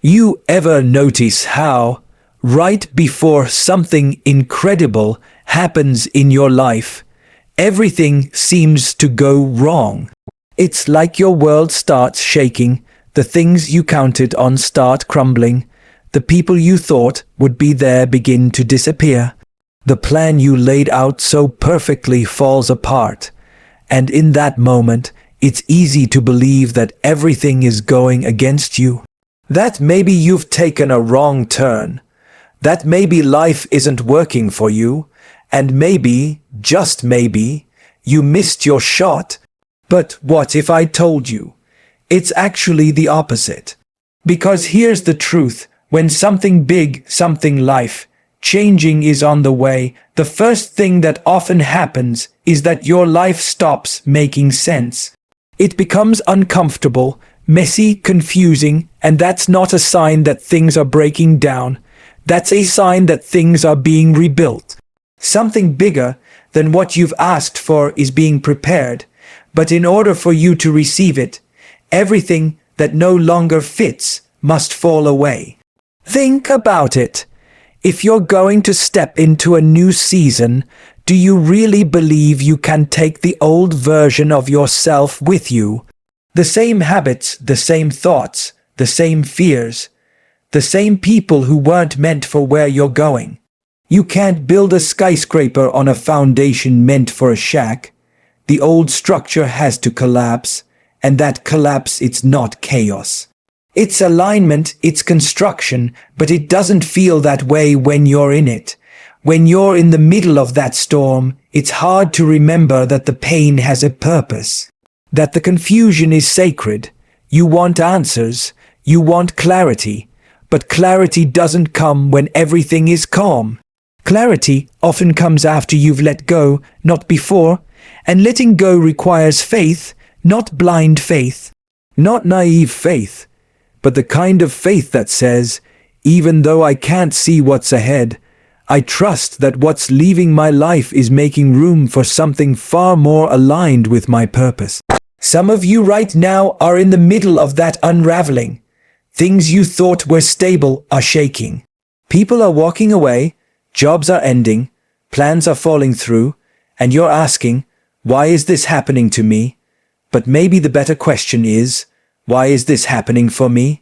You ever notice how, right before something incredible happens in your life, everything seems to go wrong? It's like your world starts shaking, the things you counted on start crumbling, the people you thought would be there begin to disappear. The plan you laid out so perfectly falls apart, and in that moment, it's easy to believe that everything is going against you. That maybe you've taken a wrong turn, that maybe life isn't working for you, and maybe, just maybe, you missed your shot. But what if I told you? It's actually the opposite. Because here's the truth, when something big, something life-changing is on the way, the first thing that often happens is that your life stops making sense. It becomes uncomfortable, messy, confusing, and that's not a sign that things are breaking down. That's a sign that things are being rebuilt. Something bigger than what you've asked for is being prepared, but in order for you to receive it, everything that no longer fits must fall away. Think about it. If you're going to step into a new season, do you really believe you can take the old version of yourself with you? The same habits, the same thoughts, the same fears, the same people who weren't meant for where you're going. You can't build a skyscraper on a foundation meant for a shack. The old structure has to collapse, and that collapse, it's not chaos. It's alignment, it's construction, but it doesn't feel that way when you're in it. When you're in the middle of that storm, it's hard to remember that the pain has a purpose, that the confusion is sacred. You want answers, you want clarity, but clarity doesn't come when everything is calm. Clarity often comes after you've let go, not before, and letting go requires faith, not blind faith, not naive faith, but the kind of faith that says, even though I can't see what's ahead, I trust that what's leaving my life is making room for something far more aligned with my purpose. Some of you right now are in the middle of that unraveling. Things you thought were stable are shaking. People are walking away, jobs are ending, plans are falling through, and you're asking, why is this happening to me? But maybe the better question is, why is this happening for me?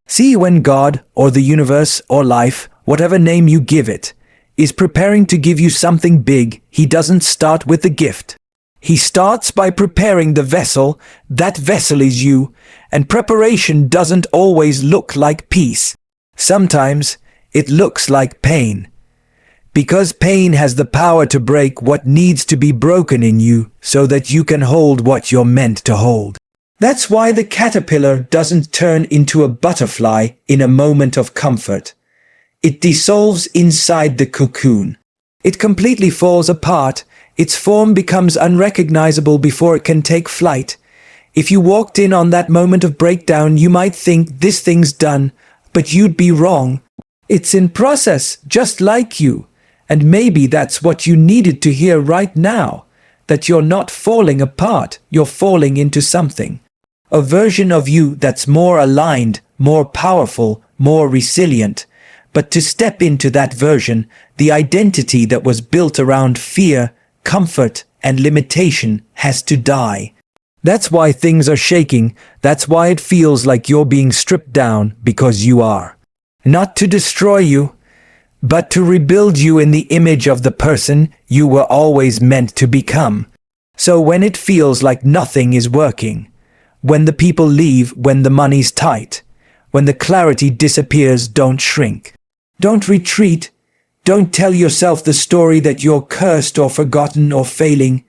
See, when God, or the universe, or life, whatever name you give it, is preparing to give you something big, he doesn't start with the gift. He starts by preparing the vessel. That vessel is you, and preparation doesn't always look like peace. Sometimes it looks like pain. Because pain has the power to break what needs to be broken in you so that you can hold what you're meant to hold. That's why the caterpillar doesn't turn into a butterfly in a moment of comfort. It dissolves inside the cocoon. It completely falls apart. Its form becomes unrecognizable before it can take flight. If you walked in on that moment of breakdown, you might think this thing's done, but you'd be wrong. It's in process, just like you. And maybe that's what you needed to hear right now, that you're not falling apart, you're falling into something. A version of you that's more aligned, more powerful, more resilient. But to step into that version, the identity that was built around fear, comfort, and limitation has to die. That's why things are shaking. That's why it feels like you're being stripped down, because you are. Not to destroy you, but to rebuild you in the image of the person you were always meant to become. So when it feels like nothing is working, when the people leave, when the money's tight, when the clarity disappears, don't shrink. Don't retreat. Don't tell yourself the story that you're cursed or forgotten or failing.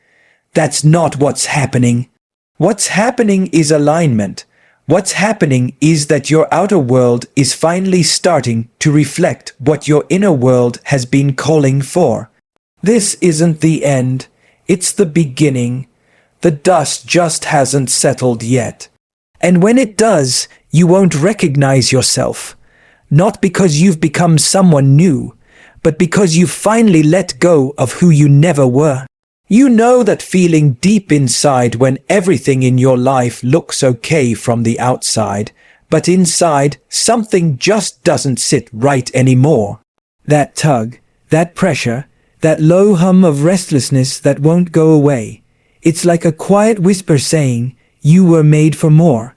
That's not what's happening. What's happening is alignment. What's happening is that your outer world is finally starting to reflect what your inner world has been calling for. This isn't the end. It's the beginning. The dust just hasn't settled yet. And when it does, you won't recognize yourself. Not because you've become someone new, but because you've finally let go of who you never were. You know that feeling deep inside when everything in your life looks okay from the outside, but inside, something just doesn't sit right anymore. That tug, that pressure, that low hum of restlessness that won't go away. It's like a quiet whisper saying, you were made for more.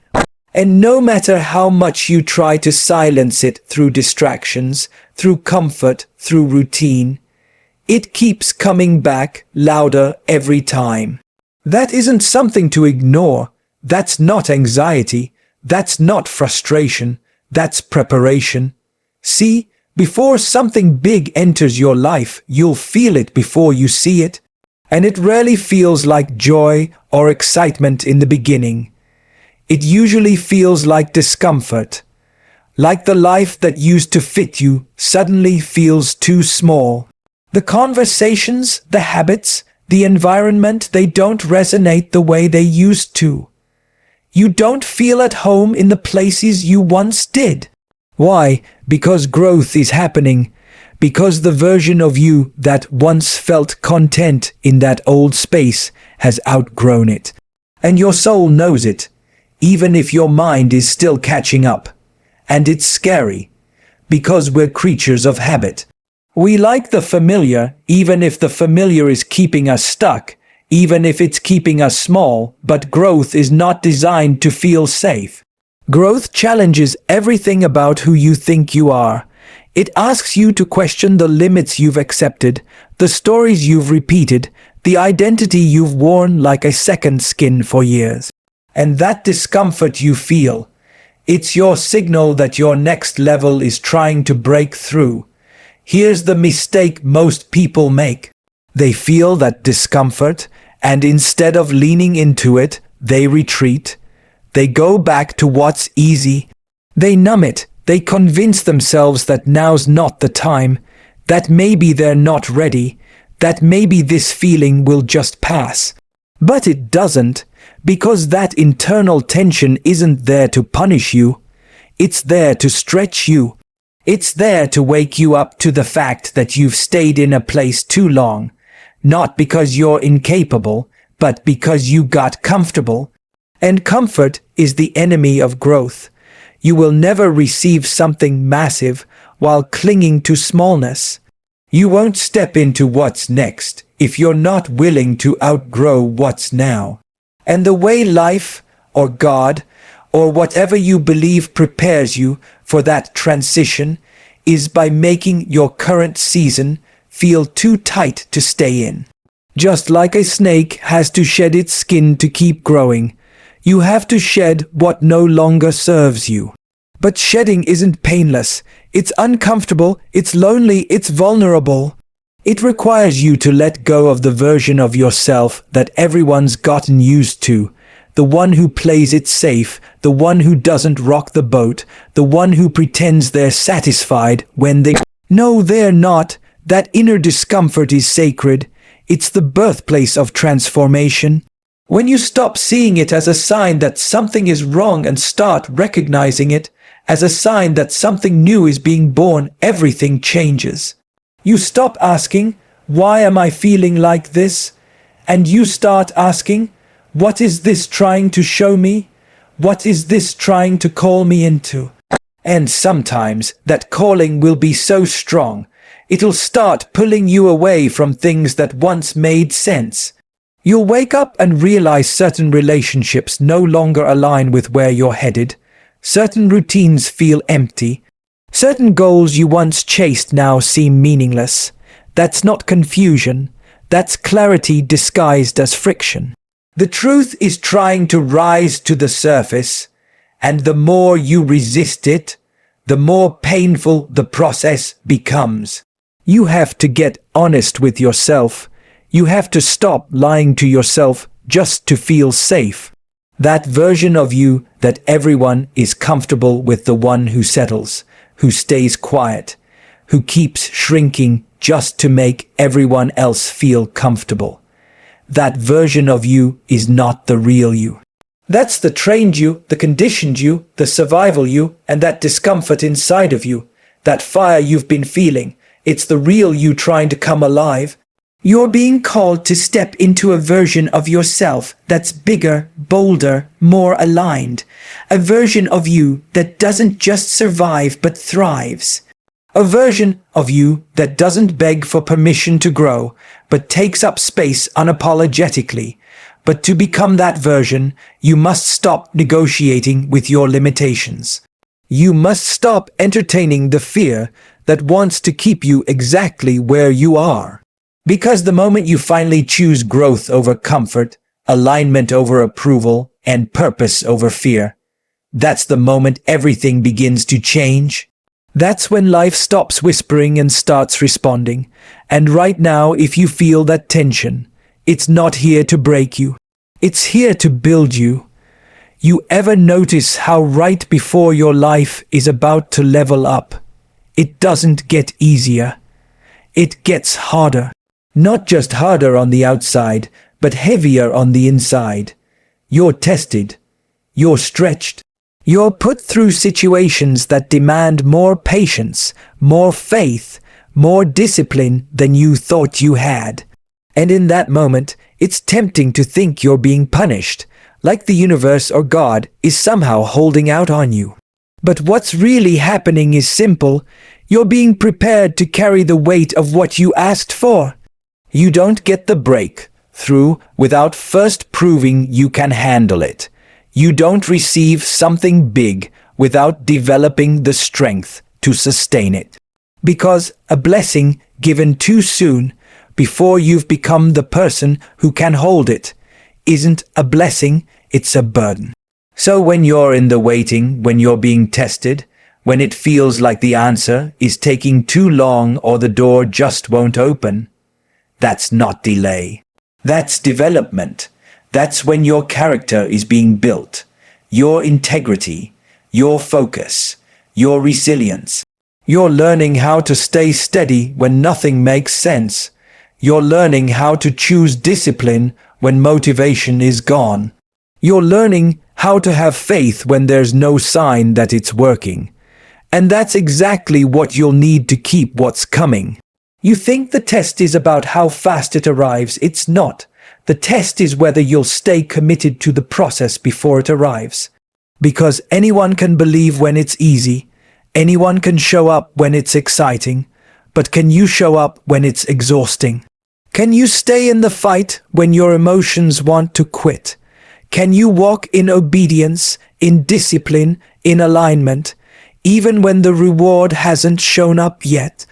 And no matter how much you try to silence it through distractions, through comfort, through routine, it keeps coming back louder every time. That isn't something to ignore. That's not anxiety. That's not frustration. That's preparation. See, before something big enters your life, you'll feel it before you see it. And it rarely feels like joy or excitement in the beginning. It usually feels like discomfort. Like the life that used to fit you suddenly feels too small. The conversations, the habits, the environment, they don't resonate the way they used to. You don't feel at home in the places you once did. Why? Because growth is happening. Because the version of you that once felt content in that old space has outgrown it. And your soul knows it, even if your mind is still catching up. And it's scary, because we're creatures of habit. We like the familiar, even if the familiar is keeping us stuck, even if it's keeping us small, but growth is not designed to feel safe. Growth challenges everything about who you think you are. It asks you to question the limits you've accepted, the stories you've repeated, the identity you've worn like a second skin for years. And that discomfort you feel, it's your signal that your next level is trying to break through. Here's the mistake most people make. They feel that discomfort, and instead of leaning into it, they retreat. They go back to what's easy. They numb it. They convince themselves that now's not the time, that maybe they're not ready, that maybe this feeling will just pass. But it doesn't, because that internal tension isn't there to punish you. It's there to stretch you. It's there to wake you up to the fact that you've stayed in a place too long, not because you're incapable, but because you got comfortable. And comfort is the enemy of growth. You will never receive something massive while clinging to smallness. You won't step into what's next if you're not willing to outgrow what's now. And the way life, or God, or whatever you believe prepares you for that transition is by making your current season feel too tight to stay in. Just like a snake has to shed its skin to keep growing, you have to shed what no longer serves you. But shedding isn't painless. It's uncomfortable, it's lonely, it's vulnerable. It requires you to let go of the version of yourself that everyone's gotten used to. The one who plays it safe, the one who doesn't rock the boat, the one who pretends they're satisfied when they know they're not. That inner discomfort is sacred. It's the birthplace of transformation. When you stop seeing it as a sign that something is wrong and start recognizing it as a sign that something new is being born, everything changes. You stop asking, why am I feeling like this? And you start asking, what is this trying to show me? What is this trying to call me into? And sometimes that calling will be so strong, it'll start pulling you away from things that once made sense. You'll wake up and realize certain relationships no longer align with where you're headed. Certain routines feel empty. Certain goals you once chased now seem meaningless. That's not confusion. That's clarity disguised as friction. The truth is trying to rise to the surface, and the more you resist it, the more painful the process becomes. You have to get honest with yourself. You have to stop lying to yourself just to feel safe. That version of you that everyone is comfortable with, the one who settles, who stays quiet, who keeps shrinking just to make everyone else feel comfortable. That version of you is not the real you. That's the trained you, the conditioned you, the survival you, and that discomfort inside of you, that fire you've been feeling. It's the real you trying to come alive. You're being called to step into a version of yourself that's bigger, bolder, more aligned. A version of you that doesn't just survive but thrives. A version of you that doesn't beg for permission to grow, but takes up space unapologetically. But to become that version, you must stop negotiating with your limitations. You must stop entertaining the fear that wants to keep you exactly where you are. Because the moment you finally choose growth over comfort, alignment over approval, and purpose over fear, that's the moment everything begins to change. That's when life stops whispering and starts responding. And right now, if you feel that tension, it's not here to break you. It's here to build you. You ever notice how right before your life is about to level up, it doesn't get easier. It gets harder. Not just harder on the outside, but heavier on the inside. You're tested. You're stretched. You're put through situations that demand more patience, more faith, more discipline than you thought you had. And in that moment, it's tempting to think you're being punished, like the universe or God is somehow holding out on you. But what's really happening is simple. You're being prepared to carry the weight of what you asked for. You don't get the breakthrough without first proving you can handle it. You don't receive something big without developing the strength to sustain it. Because a blessing given too soon, before you've become the person who can hold it, isn't a blessing, it's a burden. So when you're in the waiting, when you're being tested, when it feels like the answer is taking too long or the door just won't open, that's not delay. That's development. That's when your character is being built, your integrity, your focus, your resilience. You're learning how to stay steady when nothing makes sense. You're learning how to choose discipline when motivation is gone. You're learning how to have faith when there's no sign that it's working. And that's exactly what you'll need to keep what's coming. You think the test is about how fast it arrives. It's not. The test is whether you'll stay committed to the process before it arrives. Because anyone can believe when it's easy. Anyone can show up when it's exciting. But can you show up when it's exhausting? Can you stay in the fight when your emotions want to quit? Can you walk in obedience, in discipline, in alignment, even when the reward hasn't shown up yet?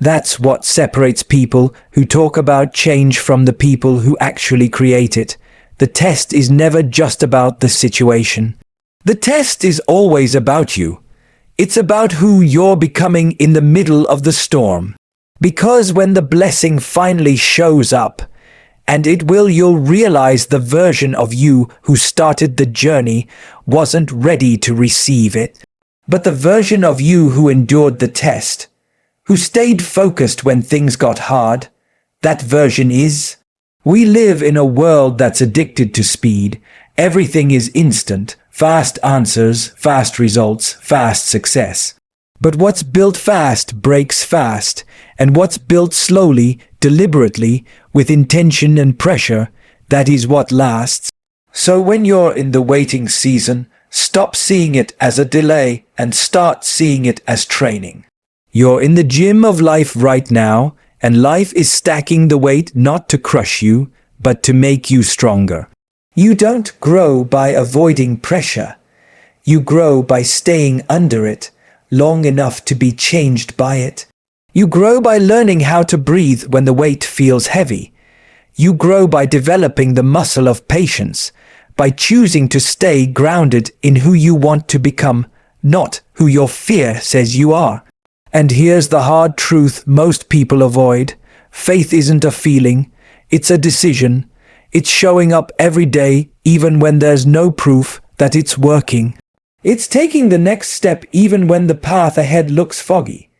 That's what separates people who talk about change from the people who actually create it. The test is never just about the situation. The test is always about you. It's about who you're becoming in the middle of the storm. Because when the blessing finally shows up, and it will, you'll realize the version of you who started the journey wasn't ready to receive it. But the version of you who endured the test, who stayed focused when things got hard, that version is. We live in a world that's addicted to speed. Everything is instant, fast answers, fast results, fast success. But what's built fast breaks fast, and what's built slowly, deliberately, with intention and pressure, that is what lasts. So when you're in the waiting season, stop seeing it as a delay and start seeing it as training. You're in the gym of life right now, and life is stacking the weight not to crush you, but to make you stronger. You don't grow by avoiding pressure. You grow by staying under it long enough to be changed by it. You grow by learning how to breathe when the weight feels heavy. You grow by developing the muscle of patience, by choosing to stay grounded in who you want to become, not who your fear says you are. And here's the hard truth most people avoid. Faith isn't a feeling, it's a decision. It's showing up every day, even when there's no proof that it's working. It's taking the next step even when the path ahead looks foggy.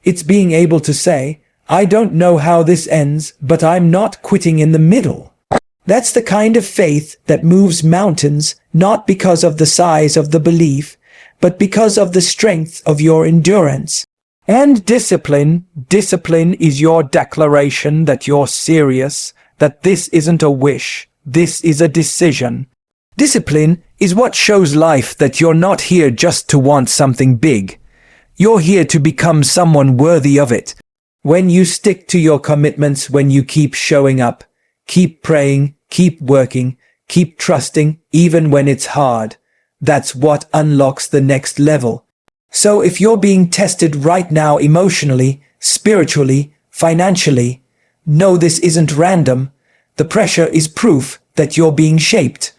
It's being able to say, I don't know how this ends, but I'm not quitting in the middle. That's the kind of faith that moves mountains, not because of the size of the belief, but because of the strength of your endurance. And discipline is your declaration that you're serious, that this isn't a wish, this is a decision. Discipline is what shows life that you're not here just to want something big. You're here to become someone worthy of it. When you stick to your commitments, when you keep showing up, keep praying, keep working, keep trusting, even when it's hard, that's what unlocks the next level. So if you're being tested right now emotionally, spiritually, financially, know this isn't random. The pressure is proof that you're being shaped.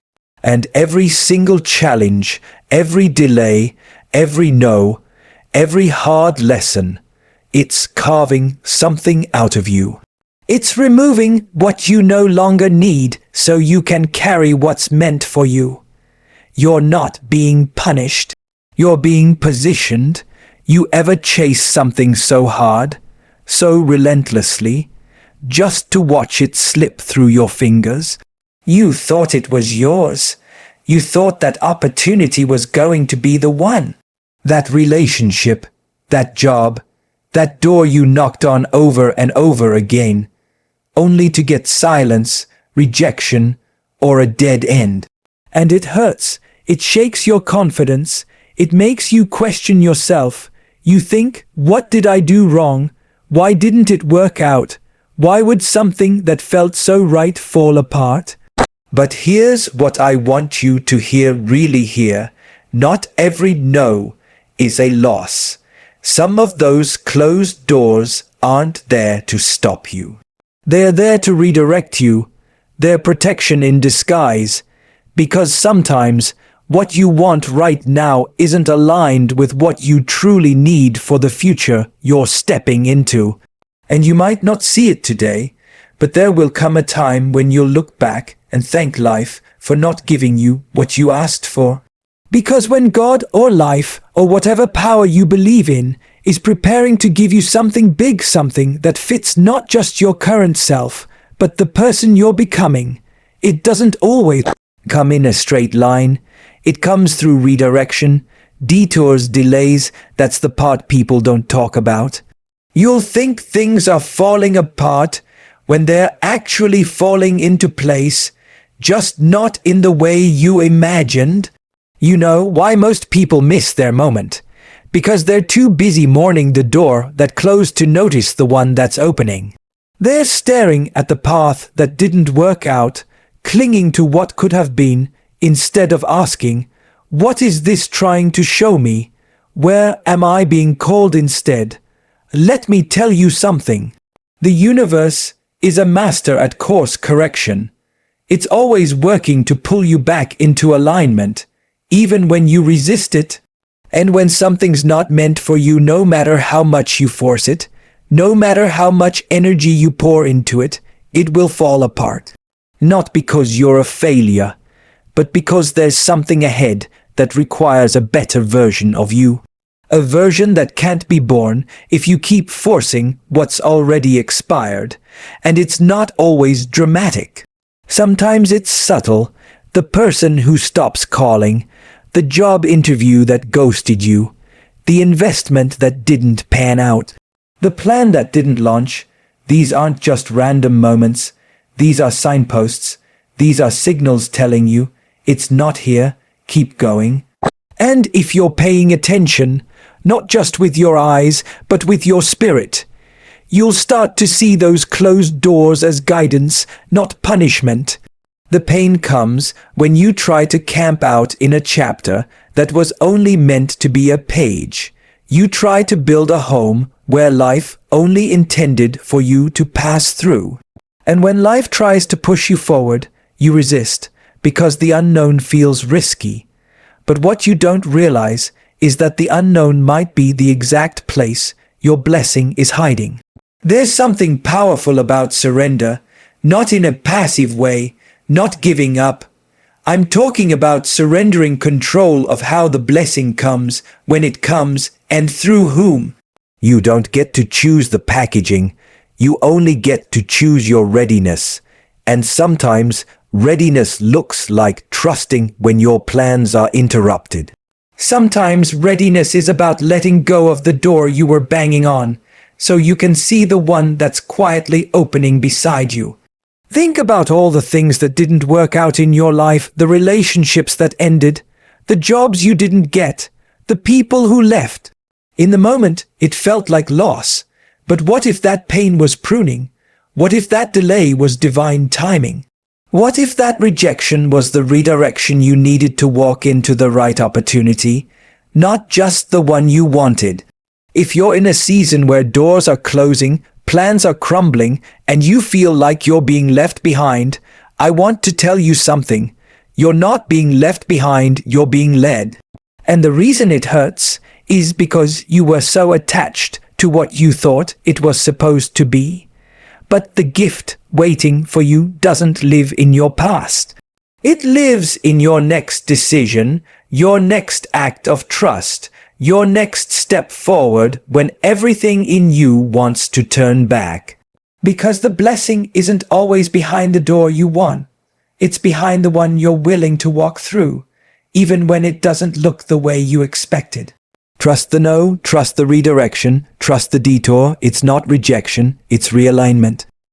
And every single challenge, every delay, every no, every hard lesson, it's carving something out of you. It's removing what you no longer need so you can carry what's meant for you. You're not being punished. You're being positioned. You ever chase something so hard, so relentlessly, just to watch it slip through your fingers? You thought it was yours. You thought that opportunity was going to be the one. That relationship, that job, that door you knocked on over and over again, only to get silence, rejection, or a dead end. And it hurts. It shakes your confidence. It makes you question yourself. You think, what did I do wrong? Why didn't it work out? Why would something that felt so right fall apart? But here's what I want you to really hear. Not every no is a loss. Some of those closed doors aren't there to stop you. They're there to redirect you. They're protection in disguise. Because sometimes what you want right now isn't aligned with what you truly need for the future you're stepping into. And you might not see it today, but there will come a time when you'll look back and thank life for not giving you what you asked for. Because when God or life or whatever power you believe in is preparing to give you something big, something that fits not just your current self, but the person you're becoming, it doesn't always come in a straight line. It comes through redirection, detours, delays. That's the part people don't talk about. You'll think things are falling apart when they're actually falling into place, just not in the way you imagined. You know why most people miss their moment? Because they're too busy mourning the door that closed to notice the one that's opening. They're staring at the path that didn't work out, clinging to what could have been, instead of asking, what is this trying to show me? Where am I being called instead? Let me tell you something. The universe is a master at course correction. It's always working to pull you back into alignment, even when you resist it. And when something's not meant for you, no matter how much you force it, no matter how much energy you pour into it, it will fall apart. Not because you're a failure, but because there's something ahead that requires a better version of you. A version that can't be born if you keep forcing what's already expired. And it's not always dramatic. Sometimes it's subtle. The person who stops calling, the job interview that ghosted you, the investment that didn't pan out, the plan that didn't launch. These aren't just random moments. These are signposts. These are signals telling you it's not here. Keep going. And if you're paying attention, not just with your eyes, but with your spirit, you'll start to see those closed doors as guidance, not punishment. The pain comes when you try to camp out in a chapter that was only meant to be a page. You try to build a home where life only intended for you to pass through. And when life tries to push you forward, you resist because the unknown feels risky. But what you don't realize is that the unknown might be the exact place your blessing is hiding. There's something powerful about surrender, not in a passive way, not giving up. I'm talking about surrendering control of how the blessing comes, when it comes, and through whom. You don't get to choose the packaging. You only get to choose your readiness. And sometimes readiness looks like trusting when your plans are interrupted. Sometimes readiness is about letting go of the door you were banging on, so you can see the one that's quietly opening beside you. Think about all the things that didn't work out in your life, the relationships that ended, the jobs you didn't get, the people who left. In the moment, it felt like loss. But what if that pain was pruning? What if that delay was divine timing? What if that rejection was the redirection you needed to walk into the right opportunity, not just the one you wanted? If you're in a season where doors are closing, plans are crumbling, and you feel like you're being left behind, I want to tell you something. You're not being left behind, you're being led. And the reason it hurts is because you were so attached to what you thought it was supposed to be. But the gift waiting for you doesn't live in your past. It lives in your next decision, your next act of trust, your next step forward when everything in you wants to turn back. Because the blessing isn't always behind the door you want. It's behind the one you're willing to walk through, even when it doesn't look the way you expected. Trust the no, trust the redirection, trust the detour. It's not rejection, it's realignment.